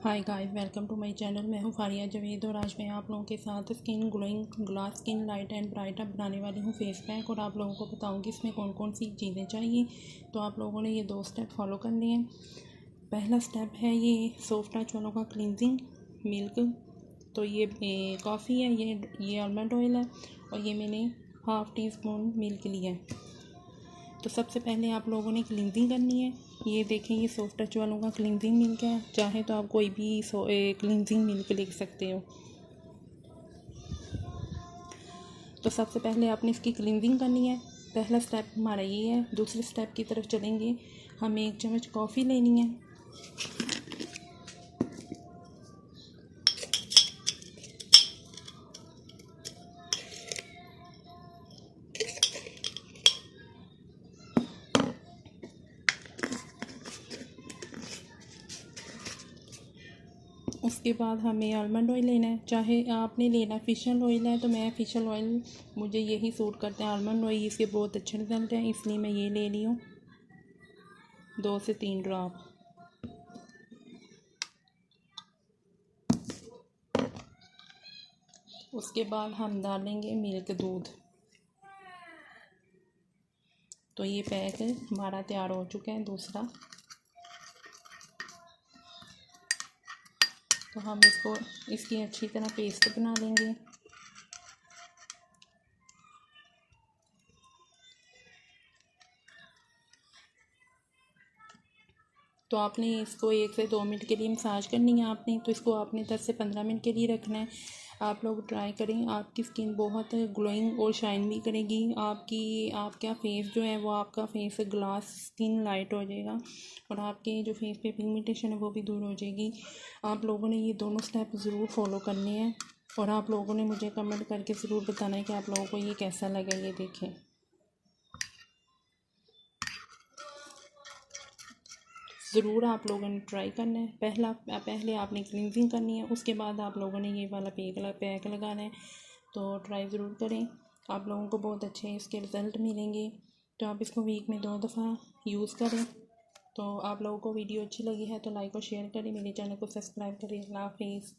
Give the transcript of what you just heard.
Hi guys, welcome to my channel. मैं हूं फारिया जवेद और आज मैं आप लोगों के साथ skin glowing glass skin light and bright up बनाने वाली हूं फेस पैक। और आप लोगों को बताऊंगी इसमें कौन कौन सी चीज़ें चाहिए। तो आप लोगों ने ये 2 स्टेप फॉलो करने हैं। पहला स्टेप है ये सॉफ्ट टच वालों का क्लिनजिंग मिल्क। तो ये कॉफ़ी है, ये आलमंड ऑयल है और ये मैंने हाफ़ टी स्पून मिल्क लिया है। तो सबसे पहले आप लोगों ने क्लिनजिंग करनी है। ये देखें, ये सॉफ्ट टच वालों का क्लिनजिंग मिल्क है। चाहे तो आप कोई भी क्लिनजिंग मिल्क लिख सकते हो। तो सबसे पहले आपने इसकी क्लिनजिंग करनी है। पहला स्टेप हमारा ये है। दूसरे स्टेप की तरफ चलेंगे। हमें 1 चम्मच कॉफ़ी लेनी है। उसके बाद हमें आलमंड ऑयल लेना है। चाहे आपने लेना फिशल ऑयल है तो मैं फिशल ऑयल, मुझे यही सूट करते हैं। आलमंड ऑयल इसके बहुत अच्छे रिजल्ट हैं, इसलिए मैं ये ले ली हूँ 2 से 3 ड्रॉप। उसके बाद हम डालेंगे मिल्क दूध। तो ये पैक हमारा तैयार हो चुका है दूसरा। तो हम इसकी अच्छी तरह पेस्ट बना लेंगे। तो आपने इसको 1 से 2 मिनट के लिए मसाज करनी है आपने। तो इसको आपने 10 से 15 मिनट के लिए रखना है। आप लोग ट्राई करें, आपकी स्किन बहुत ग्लोइंग और शाइन भी करेगी। आपका फेस जो है वो आपका फेस ग्लास स्किन लाइट हो जाएगा और आपके जो फेस पे पिगमेंटेशन है वो भी दूर हो जाएगी। आप लोगों ने ये दोनों स्टेप ज़रूर फॉलो करने हैं और आप लोगों ने मुझे कमेंट करके ज़रूर बताना है कि आप लोगों को ये कैसा लगा। ये देखें, ज़रूर आप लोगों ने ट्राई करना है। पहले आपने क्लिनजिंग करनी है, उसके बाद आप लोगों ने ये वाला पैक लगाना है। तो ट्राई ज़रूर करें, आप लोगों को बहुत अच्छे इसके रिज़ल्ट मिलेंगे। तो आप इसको वीक में 2 दफ़ा यूज़ करें। तो आप लोगों को वीडियो अच्छी लगी है तो लाइक और शेयर करें, मेरे चैनल को सब्सक्राइब करें। अल्लाह हाफिज़।